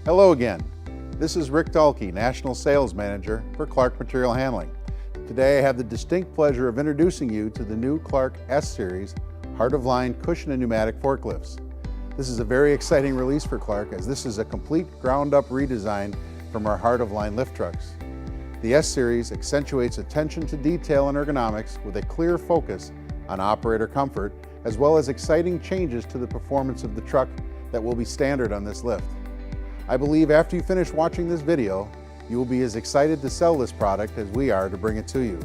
Hello again. This is Rick Dahlke, National Sales Manager for Clark Material Handling. Today I have the distinct pleasure of introducing you to the new Clark S-Series Heart-of-Line cushion and pneumatic forklifts. This is a very exciting release for Clark, as this is a complete ground-up redesign from our Heart-of-Line lift trucks. The S-Series accentuates attention to detail and ergonomics with a clear focus on operator comfort, as well as exciting changes to the performance of the truck that will be standard on this lift. I believe after you finish watching this video, you will be as excited to sell this product as we are to bring it to you.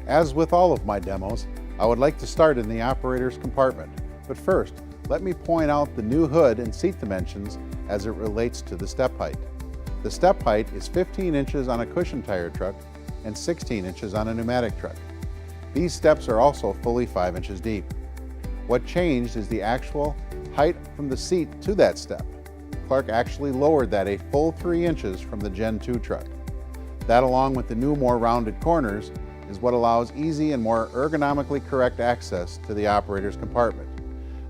As with all of my demos, I would like to start in the operator's compartment. But first, let me point out the new hood and seat dimensions as it relates to the step height. The step height is 15 inches on a cushion tire truck and 16 inches on a pneumatic truck. These steps are also fully 5 inches deep. What changed is the actual height from the seat to that step. Clark actually lowered that a full 3 inches from the Gen 2 truck. That, along with the new more rounded corners, is what allows easy and more ergonomically correct access to the operator's compartment.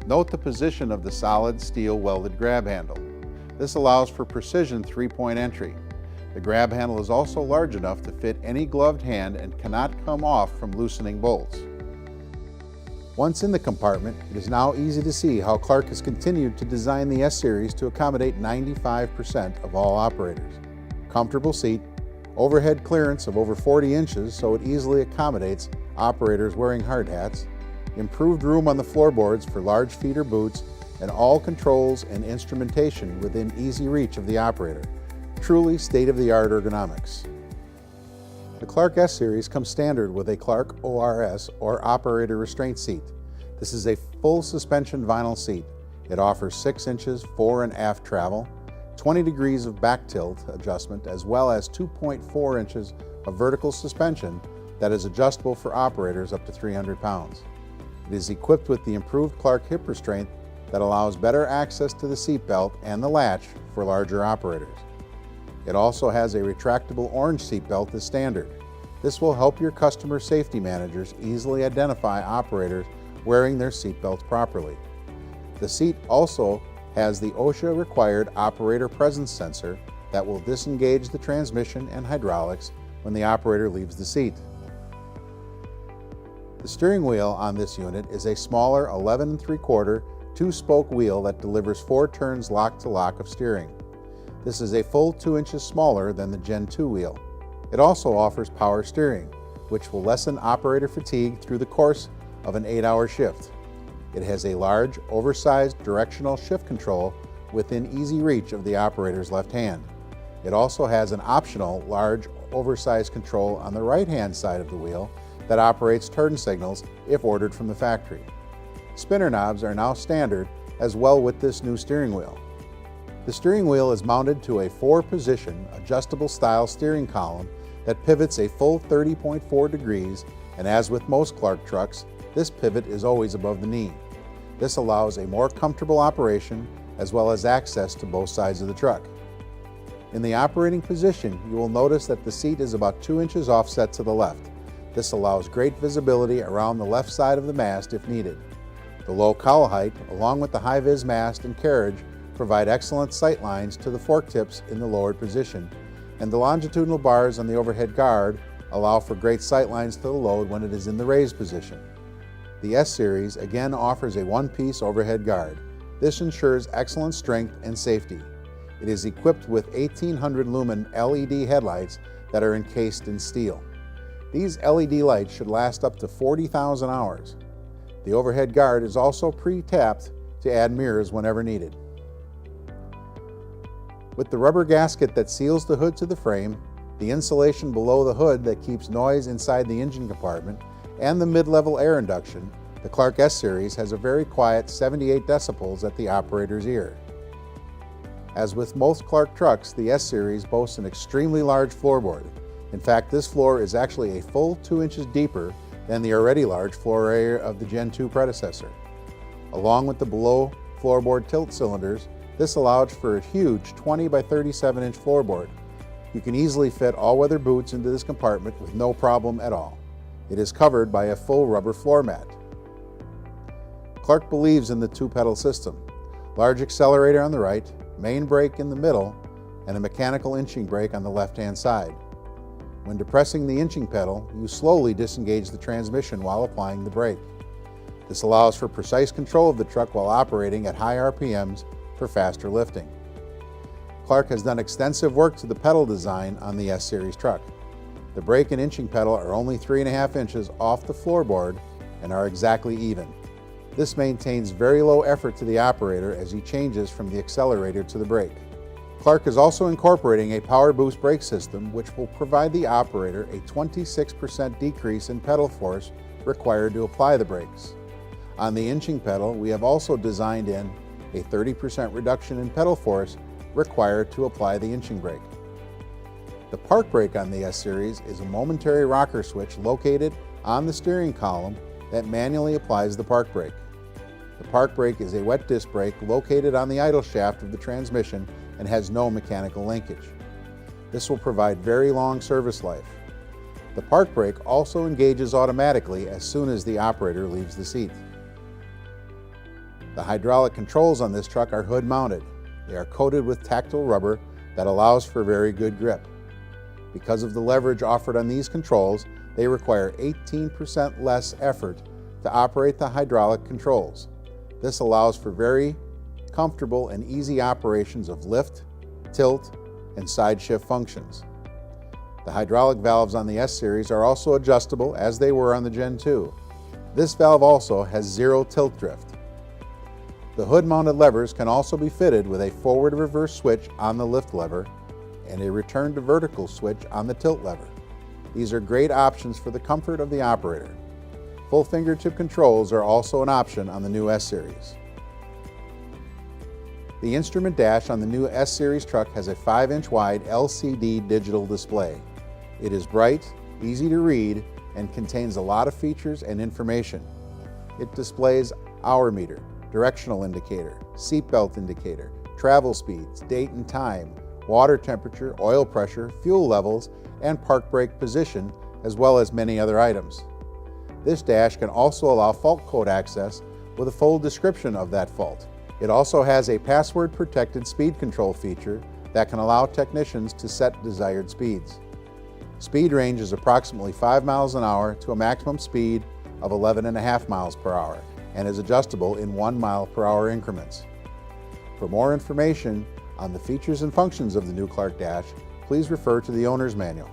Note the position of the solid steel welded grab handle. This allows for precision 3-point entry. The grab handle is also large enough to fit any gloved hand and cannot come off from loosening bolts. Once in the compartment, it is now easy to see how Clark has continued to design the S-Series to accommodate 95% of all operators. Comfortable seat, overhead clearance of over 40 inches so it easily accommodates operators wearing hard hats, improved room on the floorboards for large feet or boots, and all controls and instrumentation within easy reach of the operator. Truly state-of-the-art ergonomics. The Clark S-Series comes standard with a Clark ORS, or Operator Restraint seat. This is a full suspension vinyl seat. It offers 6 inches fore and aft travel, 20 degrees of back tilt adjustment, as well as 2.4 inches of vertical suspension that is adjustable for operators up to 300 pounds. It is equipped with the improved Clark hip restraint that allows better access to the seat belt and the latch for larger operators. It also has a retractable orange seat belt as standard. This will help your customer safety managers easily identify operators wearing their seat belts properly. The seat also has the OSHA-required operator presence sensor that will disengage the transmission and hydraulics when the operator leaves the seat. The steering wheel on this unit is a smaller 11 3/4 two-spoke wheel that delivers 4 turns lock-to-lock of steering. This is a full 2 inches smaller than the Gen 2 wheel. It also offers power steering, which will lessen operator fatigue through the course of an 8-hour shift. It has a large, oversized directional shift control within easy reach of the operator's left hand. It also has an optional large, oversized control on the right-hand side of the wheel that operates turn signals if ordered from the factory. Spinner knobs are now standard as well with this new steering wheel. The steering wheel is mounted to a 4-position adjustable style steering column that pivots a full 30.4 degrees, and as with most Clark trucks, this pivot is always above the knee. This allows a more comfortable operation as well as access to both sides of the truck. In the operating position, you will notice that the seat is about 2 inches offset to the left. This allows great visibility around the left side of the mast if needed. The low cowl height, along with the high-vis mast and carriage, provide excellent sight lines to the fork tips in the lowered position, and the longitudinal bars on the overhead guard allow for great sight lines to the load when it is in the raised position. The S-Series again offers a one-piece overhead guard. This ensures excellent strength and safety. It is equipped with 1800 lumen LED headlights that are encased in steel. These LED lights should last up to 40,000 hours. The overhead guard is also pre-tapped to add mirrors whenever needed. With the rubber gasket that seals the hood to the frame, the insulation below the hood that keeps noise inside the engine compartment, and the mid-level air induction, the Clark S-Series has a very quiet 78 decibels at the operator's ear. As with most Clark trucks, the S-Series boasts an extremely large floorboard. In fact, this floor is actually a full 2 inches deeper than the already large floor area of the Gen 2 predecessor. Along with the below floorboard tilt cylinders, this allows for a huge 20 by 37 inch floorboard. You can easily fit all-weather boots into this compartment with no problem at all. It is covered by a full rubber floor mat. Clark believes in the 2-pedal system. Large accelerator on the right, main brake in the middle, and a mechanical inching brake on the left-hand side. When depressing the inching pedal, you slowly disengage the transmission while applying the brake. This allows for precise control of the truck while operating at high RPMs for faster lifting. Clark has done extensive work to the pedal design on the S-Series truck. The brake and inching pedal are only 3.5 inches off the floorboard and are exactly even. This maintains very low effort to the operator as he changes from the accelerator to the brake. Clark is also incorporating a power boost brake system which will provide the operator a 26% decrease in pedal force required to apply the brakes. On the inching pedal, we have also designed in a 30% reduction in pedal force required to apply the inching brake. The park brake on the S-Series is a momentary rocker switch located on the steering column that manually applies the park brake. The park brake is a wet disc brake located on the idle shaft of the transmission and has no mechanical linkage. This will provide very long service life. The park brake also engages automatically as soon as the operator leaves the seat. The hydraulic controls on this truck are hood mounted. They are coated with tactile rubber that allows for very good grip. Because of the leverage offered on these controls, they require 18% less effort to operate the hydraulic controls. This allows for very comfortable and easy operations of lift, tilt, and side shift functions. The hydraulic valves on the S-Series are also adjustable as they were on the Gen 2. This valve also has zero tilt drift. The hood-mounted levers can also be fitted with a forward-reverse switch on the lift lever and a return-to-vertical switch on the tilt lever. These are great options for the comfort of the operator. Full fingertip controls are also an option on the new S-Series. The instrument dash on the new S-Series truck has a 5-inch wide LCD digital display. It is bright, easy to read, and contains a lot of features and information. It displays hour meter, directional indicator, seatbelt indicator, travel speeds, date and time, water temperature, oil pressure, fuel levels, and park brake position, as well as many other items. This dash can also allow fault code access with a full description of that fault. It also has a password-protected speed control feature that can allow technicians to set desired speeds. Speed range is approximately 5 miles an hour to a maximum speed of 11.5 miles per hour and is adjustable in 1 mile per hour increments. For more information on the features and functions of the new Clark dash, please refer to the owner's manual.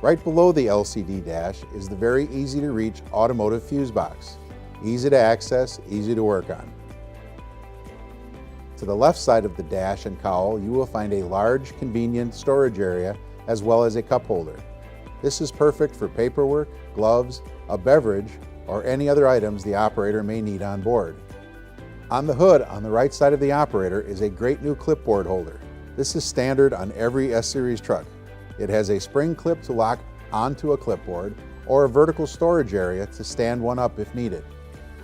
Right below the LCD dash is the very easy to reach automotive fuse box. Easy to access, easy to work on. To the left side of the dash and cowl, you will find a large, convenient storage area as well as a cup holder. This is perfect for paperwork, gloves, a beverage, or any other items the operator may need on board. On the hood on the right side of the operator is a great new clipboard holder. This is standard on every S-Series truck. It has a spring clip to lock onto a clipboard or a vertical storage area to stand one up if needed.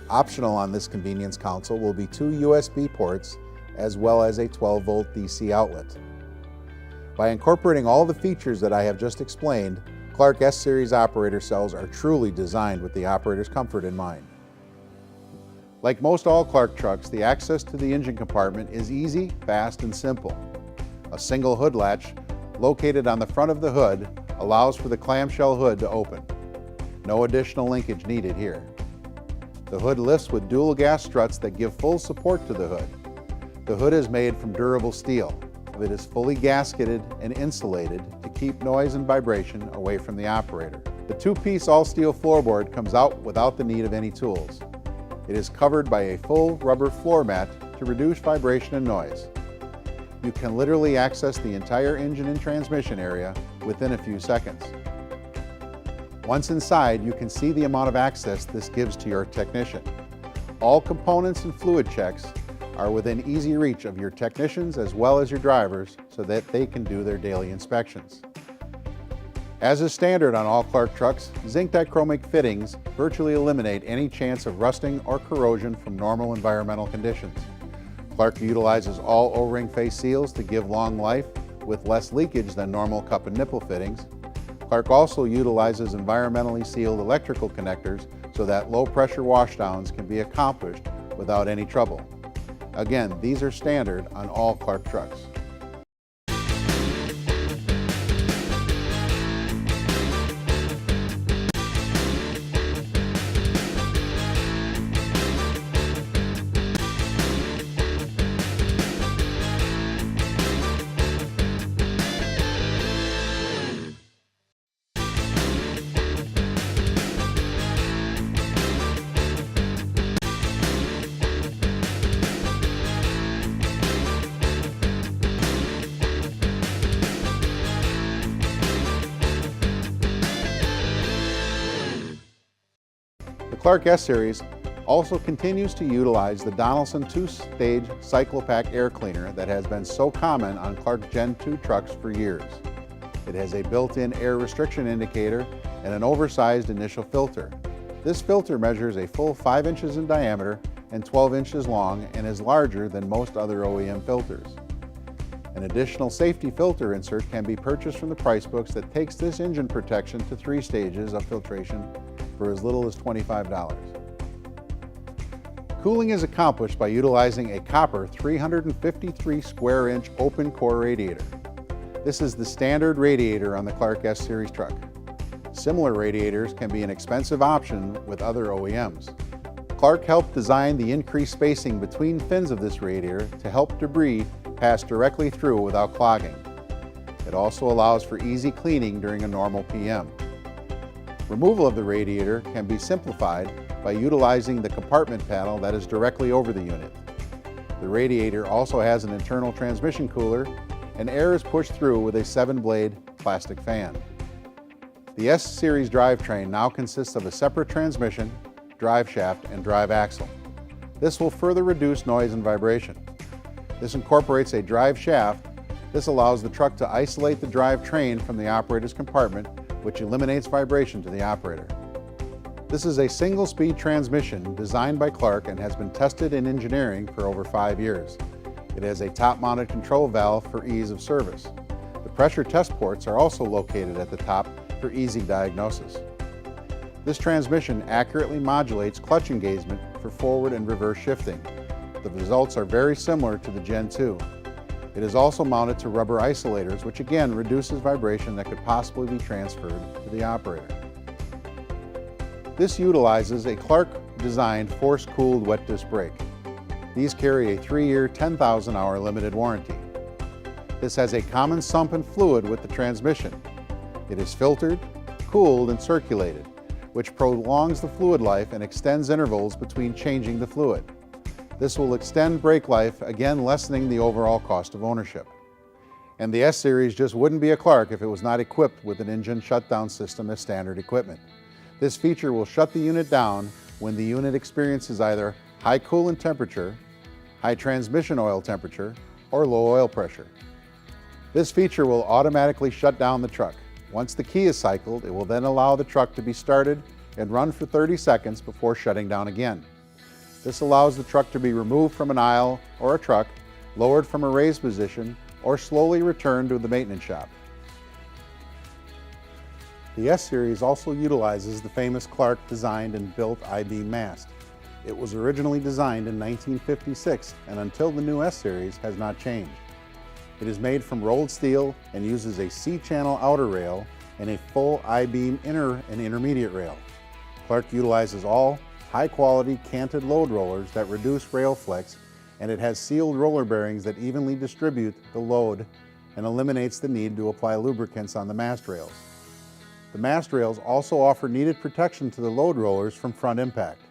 Optional on this convenience console will be 2 USB ports as well as a 12-volt DC outlet. By incorporating all the features that I have just explained, Clark S-Series operator cells are truly designed with the operator's comfort in mind. Like most all Clark trucks, the access to the engine compartment is easy, fast, and simple. A single hood latch located on the front of the hood allows for the clamshell hood to open. No additional linkage needed here. The hood lifts with dual gas struts that give full support to the hood. The hood is made from durable steel. It is fully gasketed and insulated to keep noise and vibration away from the operator. The 2-piece all-steel floorboard comes out without the need of any tools. It is covered by a full rubber floor mat to reduce vibration and noise. You can literally access the entire engine and transmission area within a few seconds. Once inside, you can see the amount of access this gives to your technician. All components and fluid checks are within easy reach of your technicians as well as your drivers so that they can do their daily inspections. As is standard on all Clark trucks, zinc dichromic fittings virtually eliminate any chance of rusting or corrosion from normal environmental conditions. Clark utilizes all O-ring face seals to give long life with less leakage than normal cup and nipple fittings. Clark also utilizes environmentally sealed electrical connectors so that low pressure washdowns can be accomplished without any trouble. Again, these are standard on all Clark trucks. The Clark S-Series also continues to utilize the Donaldson two-stage Cyclopack air cleaner that has been so common on Clark Gen 2 trucks for years. It has a built-in air restriction indicator and an oversized initial filter. This filter measures a full 5 inches in diameter and 12 inches long and is larger than most other OEM filters. An additional safety filter insert can be purchased from the price books that takes this engine protection to 3 stages of filtration for as little as $25. Cooling is accomplished by utilizing a copper 353 square inch open core radiator. This is the standard radiator on the Clark S-Series truck. Similar radiators can be an expensive option with other OEMs. Clark helped design the increased spacing between fins of this radiator to help debris pass directly through without clogging. It also allows for easy cleaning during a normal PM. Removal of the radiator can be simplified by utilizing the compartment panel that is directly over the unit. The radiator also has an internal transmission cooler, and air is pushed through with a 7-blade plastic fan. The S-Series drivetrain now consists of a separate transmission, drive shaft, and drive axle. This will further reduce noise and vibration. This incorporates a drive shaft. This allows the truck to isolate the drivetrain from the operator's compartment, which eliminates vibration to the operator. This is a single-speed transmission designed by Clark and has been tested in engineering for over 5 years. It has a top-mounted control valve for ease of service. The pressure test ports are also located at the top for easy diagnosis. This transmission accurately modulates clutch engagement for forward and reverse shifting. The results are very similar to the Gen 2. It is also mounted to rubber isolators, which again reduces vibration that could possibly be transferred to the operator. This utilizes a Clark-designed force-cooled wet disc brake. These carry a 3-year, 10,000-hour limited warranty. This has a common sump and fluid with the transmission. It is filtered, cooled, and circulated, which prolongs the fluid life and extends intervals between changing the fluid. This will extend brake life, again lessening the overall cost of ownership. And the S-Series just wouldn't be a Clark if it was not equipped with an engine shutdown system as standard equipment. This feature will shut the unit down when the unit experiences either high coolant temperature, high transmission oil temperature, or low oil pressure. This feature will automatically shut down the truck. Once the key is cycled, it will then allow the truck to be started and run for 30 seconds before shutting down again. This allows the truck to be removed from an aisle or a truck, lowered from a raised position, or slowly returned to the maintenance shop. The S-Series also utilizes the famous Clark designed and built I-beam mast. It was originally designed in 1956 and until the new S-Series has not changed. It is made from rolled steel and uses a C-channel outer rail and a full I-beam inner and intermediate rail. Clark utilizes all high-quality canted load rollers that reduce rail flex, and it has sealed roller bearings that evenly distribute the load and eliminates the need to apply lubricants on the mast rails. The mast rails also offer needed protection to the load rollers from front impact.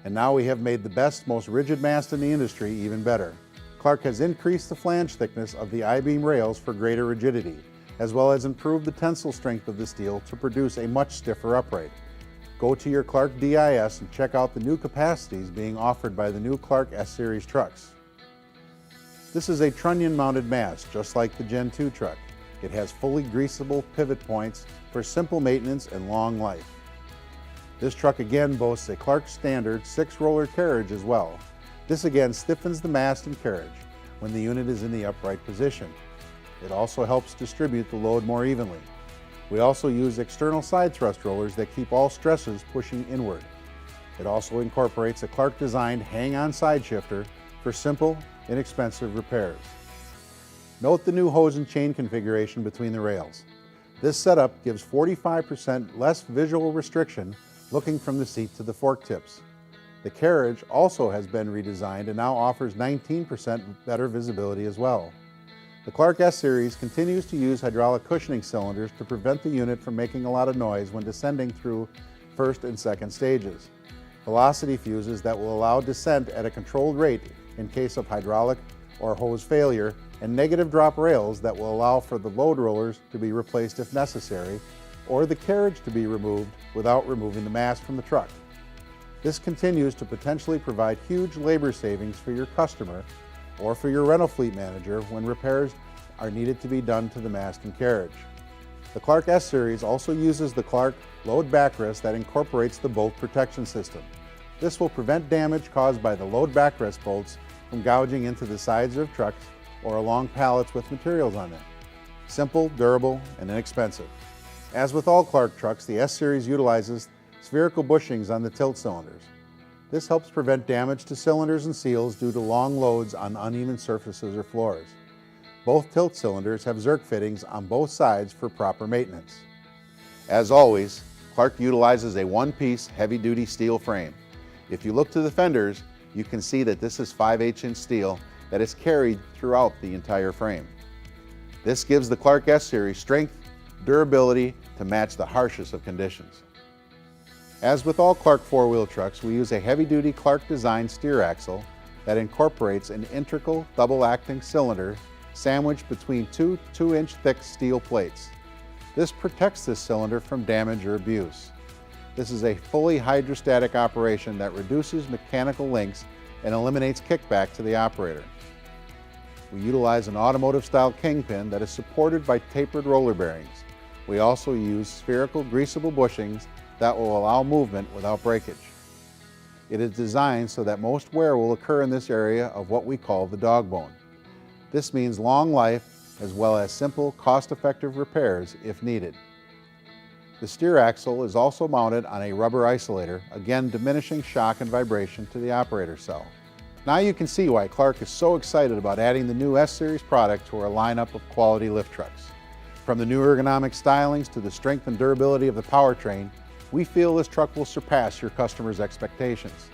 And now we have made the best, most rigid mast in the industry even better. Clark has increased the flange thickness of the I-beam rails for greater rigidity, as well as improved the tensile strength of the steel to produce a much stiffer upright. Go to your Clark DIS and check out the new capacities being offered by the new Clark S-Series trucks. This is a trunnion-mounted mast, just like the Gen 2 truck. It has fully greasable pivot points for simple maintenance and long life. This truck again boasts a Clark standard 6-roller carriage as well. This again stiffens the mast and carriage when the unit is in the upright position. It also helps distribute the load more evenly. We also use external side thrust rollers that keep all stresses pushing inward. It also incorporates a Clark designed hang-on side shifter for simple, inexpensive repairs. Note the new hose and chain configuration between the rails. This setup gives 45% less visual restriction looking from the seat to the fork tips. The carriage also has been redesigned and now offers 19% better visibility as well. The Clark S-Series continues to use hydraulic cushioning cylinders to prevent the unit from making a lot of noise when descending through first and second stages. Velocity fuses that will allow descent at a controlled rate in case of hydraulic or hose failure, and negative drop rails that will allow for the load rollers to be replaced if necessary, or the carriage to be removed without removing the mast from the truck. This continues to potentially provide huge labor savings for your customer or for your rental fleet manager when repairs are needed to be done to the mast and carriage. The Clark S-Series also uses the Clark load backrest that incorporates the bolt protection system. This will prevent damage caused by the load backrest bolts from gouging into the sides of trucks or along pallets with materials on them. Simple, durable, and inexpensive. As with all Clark trucks, the S-Series utilizes spherical bushings on the tilt cylinders. This helps prevent damage to cylinders and seals due to long loads on uneven surfaces or floors. Both tilt cylinders have Zerk fittings on both sides for proper maintenance. As always, Clark utilizes a one-piece heavy-duty steel frame. If you look to the fenders, you can see that this is 5/8" steel that is carried throughout the entire frame. This gives the Clark S-Series strength, durability to match the harshest of conditions. As with all Clark four-wheel trucks, we use a heavy-duty Clark designed steer axle that incorporates an integral double-acting cylinder sandwiched between two 2-inch thick steel plates. This protects this cylinder from damage or abuse. This is a fully hydrostatic operation that reduces mechanical links and eliminates kickback to the operator. We utilize an automotive-style kingpin that is supported by tapered roller bearings. We also use spherical greasable bushings that will allow movement without breakage. It is designed so that most wear will occur in this area of what we call the dog bone. This means long life as well as simple, cost-effective repairs if needed. The steer axle is also mounted on a rubber isolator, again diminishing shock and vibration to the operator cell. Now you can see why Clark is so excited about adding the new S-Series product to our lineup of quality lift trucks. From the new ergonomic stylings to the strength and durability of the powertrain, we feel this truck will surpass your customers' expectations.